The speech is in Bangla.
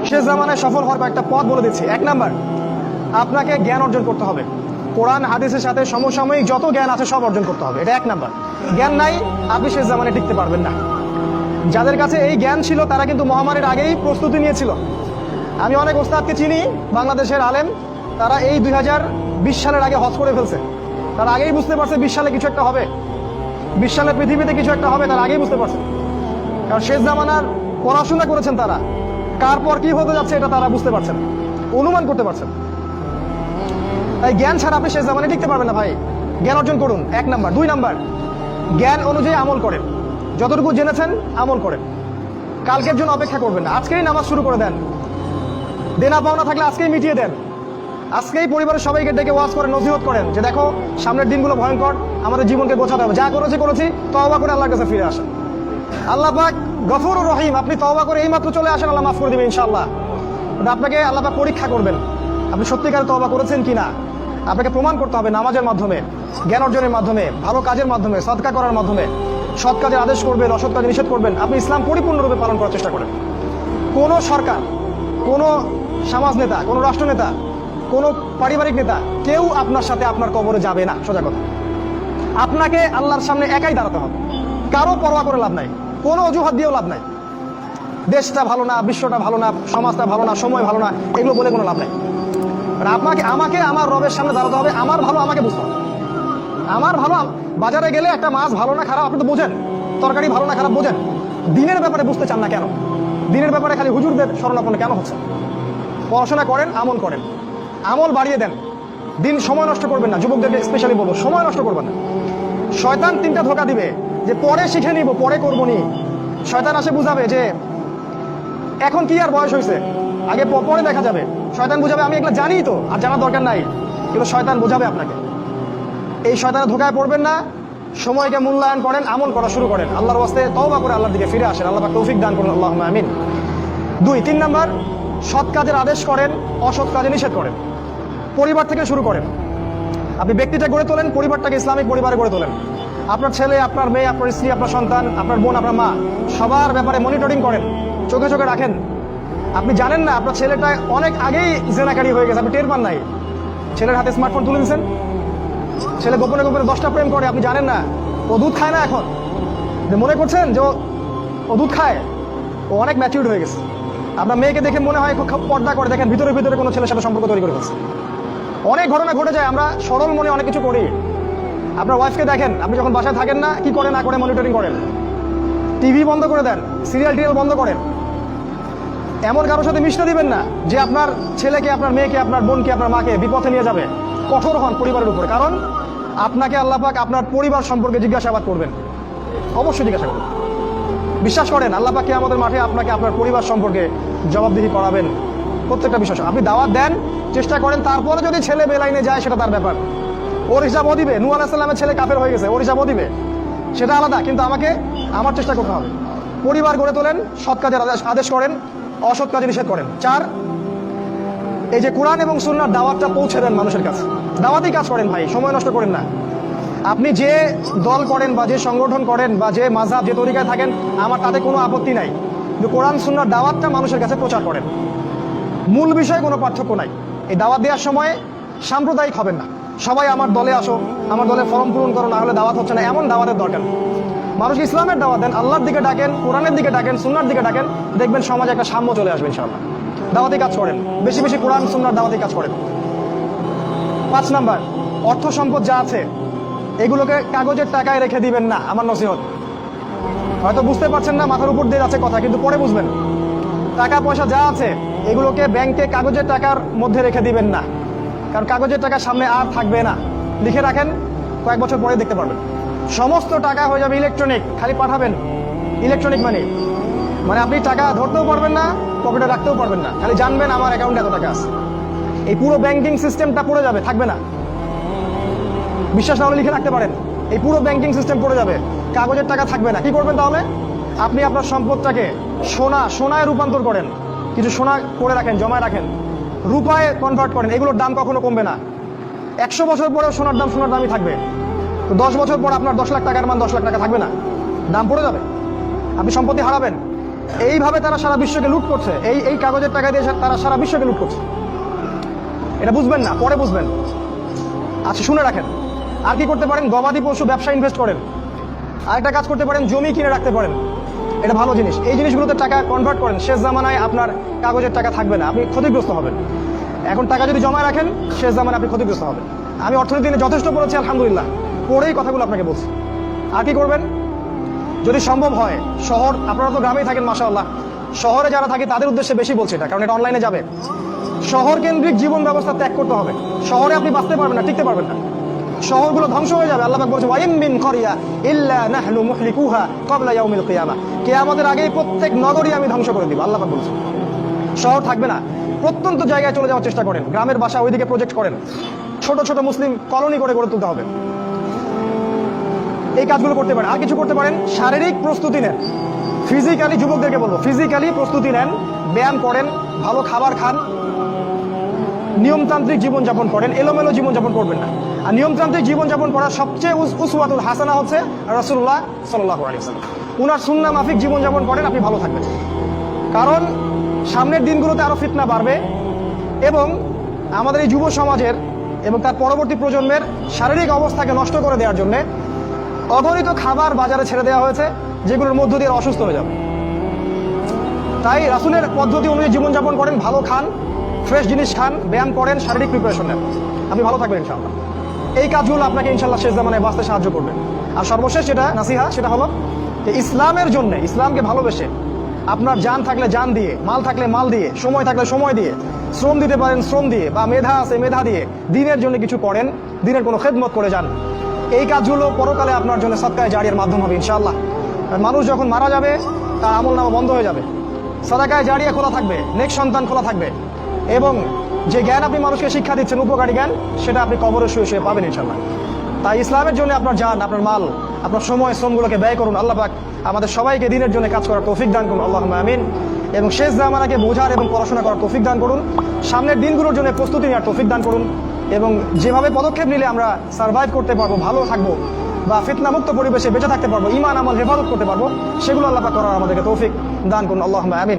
শেষ জামানায় সফল হওয়ার কয়েকটা পথ বলে দিচ্ছি। 1 নাম্বার, আপনাকে জ্ঞান অর্জন করতে হবে। কোরআন হাদিসের সাথে সমসাময়িক যত জ্ঞান আছে সব অর্জন করতে হবে, এটা 1 নাম্বার। জ্ঞান নাই, আপনি শেষ জামানায় টিকতে পারবেন না। যাদের কাছে এই জ্ঞান ছিল তারা কিন্তু মহামারীর আগেই প্রস্তুতি নিয়েছিল। আমি অনেক ওস্তাদকে চিনি, বাংলাদেশের আলেম, তারা এই 2020 সালের আগে হজ করে ফেলছে। তারা আগেই বুঝতে পারছে 20 সালে কিছু একটা হবে, 20 সালে পৃথিবীতে কিছু একটা হবে, তারা আগেই বুঝতে পারছে। কারণ শেষ জামানার পড়াশোনা করেছেন তারা, কার পর কি হতে যাচ্ছে এটা তারা বুঝতে পারছেন, অনুমান করতে পারছেন। তাই জ্ঞান ছাড়া আপনি শেষ জামানায় টিকতে পারবেন না ভাই। জ্ঞান অর্জন করুন, 1 নাম্বার। 2 নাম্বার, জ্ঞান অনুযায়ী আমল করেন। যতটুকু জেনেছেন আমল করেন, কালকের জন্য অপেক্ষা করবেন না। আজকেই নামাজ শুরু করে দেন, দেনা পাওনা থাকলে আজকেই মিটিয়ে দেন। আজকেই পরিবারের সবাইকে ডেকে ওয়াজ করেন, নসিহত করেন যে দেখো সামনের দিনগুলো ভয়ঙ্কর, আমাদের জীবনকে গোছাতে হবে, যা করেছি তওবা করে আল্লাহর কাছে ফিরে আসেন। আল্লাহ পাক গফুরুর রহিম, আপনি তওবা করে এইমাত্র চলে আসেন, আল্লাহ মাফ করে দিবেন ইনশাআল্লাহ। আপনাকে আল্লাহ পাক পরীক্ষা করবেন আপনি সত্যিকারে তওবা করেছেন কিনা। আপনাকে প্রমাণ করতে হবে নামাজের মাধ্যমে, জ্ঞান অর্জনের মাধ্যমে, ভালো কাজের মাধ্যমে, সদকা করার মাধ্যমে। সৎ কাজের আদেশ করবেন, অসৎ কাজে নিষেধ করবেন। আপনি ইসলাম পরিপূর্ণরূপে পালন করার চেষ্টা করেন। কোনো সরকার, কোনো সমাজ নেতা, কোনো রাষ্ট্রনেতা, কোনো পারিবারিক নেতা কেউ আপনার সাথে আপনার কবরে যাবে না। সোজা কথা, আপনাকে আল্লাহর সামনে একাই দাঁড়াতে হবে। কারো পরোয়া করে লাভ নাই, কোনো অজুহাত দিয়েও লাভ নাই। দেশটা ভালো না, বিশ্বটা ভালো না, সমাজটা ভালো না, সময় ভালো না, এগুলো বলে কোনো লাভ নাই। আমাকে আমার রবের সামনে দাঁড়াতে হবে। আমার ভালো আমাকে বুঝতে হবে। আমার ভালো, বাজারে গেলে একটা মাছ ভালো না খারাপ আপনি তো বোঝেন, তরকারি ভালো না খারাপ বোঝেন। দিনের ব্যাপারে বুঝতে চান না কেন? দিনের ব্যাপারে খালি হুজুরদের শরণাপন্ন কেন হচ্ছে? পড়াশোনা করেন, আমল করেন, আমল বাড়িয়ে দেন। দিন সময় নষ্ট করবেন না। যুবকদেরকে স্পেশালি বলবো, সময় নষ্ট করবেন না। শয়তান 3টা ধোঁকা দিবে যে পরে শিখে নিব, পরে করবো নি। শয়তান আসে বুঝাবে যে এখন কি আর বয়স হয়েছে, আগে পরে দেখা যাবে। শয়তান বুঝাবে আমি এগুলো জানি তো, আর জানার দরকার নাই, কিন্তু শয়তান বোঝাবে আপনাকে। এই শয়তানের ধোঁকায় পড়বেন না। সময়কে মূল্যায়ন করেন, আমল করা শুরু করেন, আল্লাহর ওয়াস্তে তওবা করে আল্লাহর দিকে ফিরে আসেন। আল্লাহ পাক তৌফিক দান করুন, আল্লাহুম্মা আমিন। 3 নাম্বার, সৎ কাজের আদেশ করেন, অসৎ কাজে নিষেধ করেন। পরিবার থেকে শুরু করেন। আপনি ব্যক্তিটা গড়ে তোলেন, পরিবারটাকে ইসলামিক পরিবারে গড়ে তোলেন। আপনার ছেলে, আপনার মেয়ে, আপনার স্ত্রী, আপনার সন্তান, আপনার বোন, আপনার মা, সবার ব্যাপারে মনিটরিং করেন, চোখে চোখে রাখেন। আপনি জানেন না আপনার ছেলেটা অনেক আগেই জেনাকারী হয়ে গেছে, আপনি টের পান নাই। ছেলের হাতে স্মার্টফোন তুলে দিচ্ছেন, ছেলে গোপনে গোপনে 10টা প্রেম করে, আপনি জানেন না। ও দুধ খায় না এখন, মনে করছেন যে ও দুধ খায়, ও অনেক ম্যাচিউরড হয়ে গেছে। আপনার মেয়েকে দেখে মনে হয় খুব পর্দা করে, দেখেন ভিতরে ভিতরে কোনো ছেলের সাথে সম্পর্ক তৈরি করে ফেলছে। অনেক ঘটনা ঘটে যায়, আমরা সরল মনে অনেক কিছু করি। আপনার ওয়াইফকে দেখেন, আপনি যখন বাসায় থাকেন না, কি করে না করে মনিটরিং করেন। টিভি বন্ধ করে দেন, সিরিয়াল টিরিয়াল বন্ধ করেন। এমন কারোর সাথে মিশতে দিবেন না যে আপনার ছেলেকে, আপনার মেয়েকে, আপনার বোনকে, আপনার মাকে বিপথে নিয়ে যাবে। কঠোর হন পরিবারের উপরে, কারণ আপনাকে আল্লাহ পাক আপনার পরিবার সম্পর্কে জিজ্ঞাসাবাদ করবেন, অবশ্যই জিজ্ঞাসা করবেন। বিশ্বাস করেন আল্লাহ পাক আমাদের মাঠে আপনাকে আপনার পরিবার সম্পর্কে জবাবদিহি করাবেন প্রত্যেকটা বিষয়। আপনি দাওয়াত দেন, চেষ্টা করেন, তারপরে যদি ছেলে বেলাইনে যায় সেটা তার ব্যাপার, ওর হিসাবও দিবে। নূহ আলাইহিস সালামের ছেলে কাফের হয়ে গেছে, ওর হিসাবও দিবে, সেটা আলাদা। কিন্তু আমাকে আমার চেষ্টা করতে হবে। পরিবার গড়ে তোলেন, সৎ কাজের আদেশ করেন, অসৎ কাজে নিষেধ করেন। 4, এই যে কোরআন এবং সুন্নাহর দাওয়াতটা পৌঁছে দেন মানুষের কাছে। দাওয়াতেই কাজ করেন ভাই, সময় নষ্ট করেন না। আপনি যে দল করেন বা যে সংগঠন করেন বা যে মাযহাব, যে তরিকায় থাকেন, আমার তাতে কোনো আপত্তি নাই, কিন্তু কোরআন সুন্নাহর দাওয়াতটা মানুষের কাছে প্রচার করেন। মূল বিষয়ে কোনো পার্থক্য নাই। এই দাওয়াত দেওয়ার সময় সাম্প্রদায়িক হবেন না। সবাই আমার দলে আসো, আমার দলে ফর্ম পূরণ করো, না হলে দাওয়াত হচ্ছে না, এমন দাওয়াতের দরকার। মানুষ ইসলামের দাওয়াত দেন, আল্লাহর দিকে ডাকেন, কোরআনের দিকে ডাকেন, সুন্নাহর দিকে ডাকেন, দেখবেন সমাজে একটা সাম্য চলে আসবে ইনশাআল্লাহ। দাওয়াতি কাজ করেন, বেশি বেশি কোরআন সুন্নাহর দাওয়াতি কাজ করেন। 5 নাম্বার, অর্থ সম্পদ যা আছে এগুলোকে কাগজের টাকায় রেখে দিবেন না। আমার নসিহত, হয়তো বুঝতে পারছেন না, মাথার উপর দিয়ে যাচ্ছে কথা, কিন্তু পরে বুঝবেন। টাকা পয়সা যা আছে এগুলোকে ব্যাংকে কাগজের টাকার মধ্যে রেখে দিবেন না, কারণ কাগজের টাকা সামনে আর থাকবে না। লিখে রাখেন, কয়েক বছর পরে দেখতে পারবেন সমস্ত টাকা হয়ে যাবে ইলেকট্রনিক। খালি পাঠাবেন, ইলেকট্রনিক মানি, মানে আপনি টাকা ধরতেও পারবেন না, পকেটে রাখতেও পারবেন না, খালি জানবেন আমার অ্যাকাউন্টে এত টাকা আছে। এই পুরো ব্যাংকিং সিস্টেমটা পড়ে যাবে, থাকবে না। বিশ্বাস না হলে লিখে রাখতে পারেন, এই পুরো ব্যাংকিং সিস্টেম পড়ে যাবে, কাগজের টাকা থাকবে না। কি করবেন তাহলে? আপনি আপনার সম্পদটাকে সোনায় রূপান্তর করেন, কিছু সোনা করে রাখেন, জমায় রাখেন, রূপায় কনভার্ট করেন। এগুলোর দাম কখনো কমবে না। 100 বছর পরেও সোনার দামই থাকবে। তো 10 বছর পর আপনার 10 লাখ টাকার মান 10 লাখ টাকা থাকবে না, দাম পড়ে যাবে, আপনি সম্পত্তি হারাবেন। এইভাবে তারা সারা বিশ্বকে লুট করছে, এই কাগজের টাকা দিয়ে তারা সারা বিশ্বকে লুট করছে। এটা বুঝবেন না, পরে বুঝবেন। আচ্ছা শুনে রাখেন, আর কি করতে পারেন? গবাদি পশু ব্যবসা ইনভেস্ট করেন। আরেকটা কাজ করতে পারেন, জমি কিনে রাখতে পারেন। এটা ভালো জিনিস। এই জিনিসগুলোতে টাকা কনভার্ট করেন। শেষ জামানায় আপনার কাগজের টাকা থাকবে না, আপনি ক্ষতিগ্রস্ত হবেন। এখন টাকা যদি জমায় রাখেন, শেষ জামানায় আপনি ক্ষতিগ্রস্ত হবেন। আমি অর্থনীতি নিয়ে যথেষ্ট পড়েছি আলহামদুলিল্লাহ, পড়েই কথাগুলো আপনাকে বলছি। আর কি করবেন? যদি সম্ভব হয় শহর, আপনারা তো গ্রামেই থাকেন মাশাআল্লাহ, শহরে যারা থাকে তাদের উদ্দেশ্যে বেশি বলছি এটা, কারণ এটা অনলাইনে যাবে। শহর কেন্দ্রিক জীবন ব্যবস্থা ত্যাগ করতে হবে। শহরে আপনি বাঁচতে পারবেন না, টিকতে পারবেন না। শহরগুলো ধ্বংস হয়ে যাবে। আল্লাহ পাক বলছে ওয়াইম মিন ক্বরিয়া ইল্লা নাহনু মুহলিকুহা ক্বাবলা ইয়াউমিল কিয়ামা, কিয়ামতের আগেই প্রত্যেক নগরী আমি ধ্বংস করে দিব। আল্লাহ পাক বলছে শহর থাকবে না। প্রত্যন্ত জায়গায় চলে যাওয়ার চেষ্টা করেন, গ্রামের বাসা ওইদিকে প্রজেক্ট করেন, ছোট ছোট মুসলিম কলোনি করে গড়ে তুলতে হবে। এই কাজগুলো করতে পারেন। আর কিছু করতে পারেন, শারীরিক প্রস্তুতি নেন। ফিজিক্যালি, যুবকদেরকে বলবো ফিজিক্যালি প্রস্তুতি নেন, ব্যায়াম করেন, ভালো খাবার খান, নিয়মতান্ত্রিক জীবনযাপন করেন, এলোমেলো জীবনযাপন করবেন না। আর নিয়মতান্ত্রিক জীবনযাপন করার সবচেয়ে উসওয়াতুল হাসানা হচ্ছে রাসূলুল্লাহ সাল্লাল্লাহু আলাইহি ওয়াসাল্লাম। উনার সুন্নাহ মাফিক জীবনযাপন করেন, আপনি ভালো থাকবেন। কারণ সামনের দিনগুলোতে আরো ফিতনা বাড়বে এবং আমাদের এই যুব সমাজের এবং তার পরবর্তী প্রজন্মের শারীরিক অবস্থাকে নষ্ট করে দেওয়ার জন্য অগণিত খাবার বাজারে ছেড়ে দেওয়া হয়েছে, যেগুলোর মধ্য দিয়ে অসুস্থ হয়ে যাবে। তাই রাসূলের পদ্ধতি অনুযায়ী জীবনযাপন করেন, ভালো খান, ফ্রেশ জিনিস খান, ব্যায়াম করেন, শারীরিক প্রিপারেশন নেন, আপনি ভালো থাকবেন ইনশাআল্লাহ। এই কাজগুলো আপনাকে ইনশাআল্লাহ শেষ জামানায় বাঁচতে সাহায্য করবে। আর সর্বশেষ যেটা নাসিহা, সেটা হলো যে ইসলামের জন্য, ইসলামকে ভালোবেসে আপনার জান থাকলে জান দিয়ে, মাল থাকলে মাল দিয়ে, সময় থাকলে সময় দিয়ে, শ্রম দিতে পারেন শ্রম দিয়ে, বা মেধা আছে মেধা দিয়ে দিনের জন্য কিছু করেন, দিনের কোনো খেদমত করে যান। এই কাজগুলো পরকালে আপনার জন্য সদকায়ে জারিয়ার মাধ্যম হবে ইনশাআল্লাহ। মানুষ যখন মারা যাবে তার আমলনামা বন্ধ হয়ে যাবে, সাদাকায়ে জারিয়া খোলা থাকবে, নেক সন্তান খোলা থাকবে, এবং যে জ্ঞান আপনি মানুষকে শিক্ষা দিচ্ছেন, উপকারী জ্ঞান, সেটা আপনি কবরে শুয়ে শুয়ে পাবেন ইনশাআল্লাহ। তাই ইসলামের জন্য আপনার জান, আপনার মাল, আপনার সময়, শ্রমগুলোকে ব্যয় করুন। আল্লাহ পাক আমাদের সবাইকে দিনের জন্য কাজ করার তৌফিক দান করুন, আল্লাহুম্মা আমিন। এবং শেষ জামানাকে বোঝার এবং পড়াশোনা করার তৌফিক দান করুন। সামনের দিনগুলোর জন্য প্রস্তুতি নেওয়ার তৌফিক দান করুন। এবং যেভাবে পদক্ষেপ নিলে আমরা সার্ভাইভ করতে পারবো, ভালো থাকবো, বা ফিতনামুক্ত পরিবেশে বেঁচে থাকতে পারবো, ঈমান আমল হেফাজত করতে পারবো, সেগুলো আল্লাহ পাক করার আমাদেরকে তৌফিক দান করুন, আল্লাহুম্মা আমিন।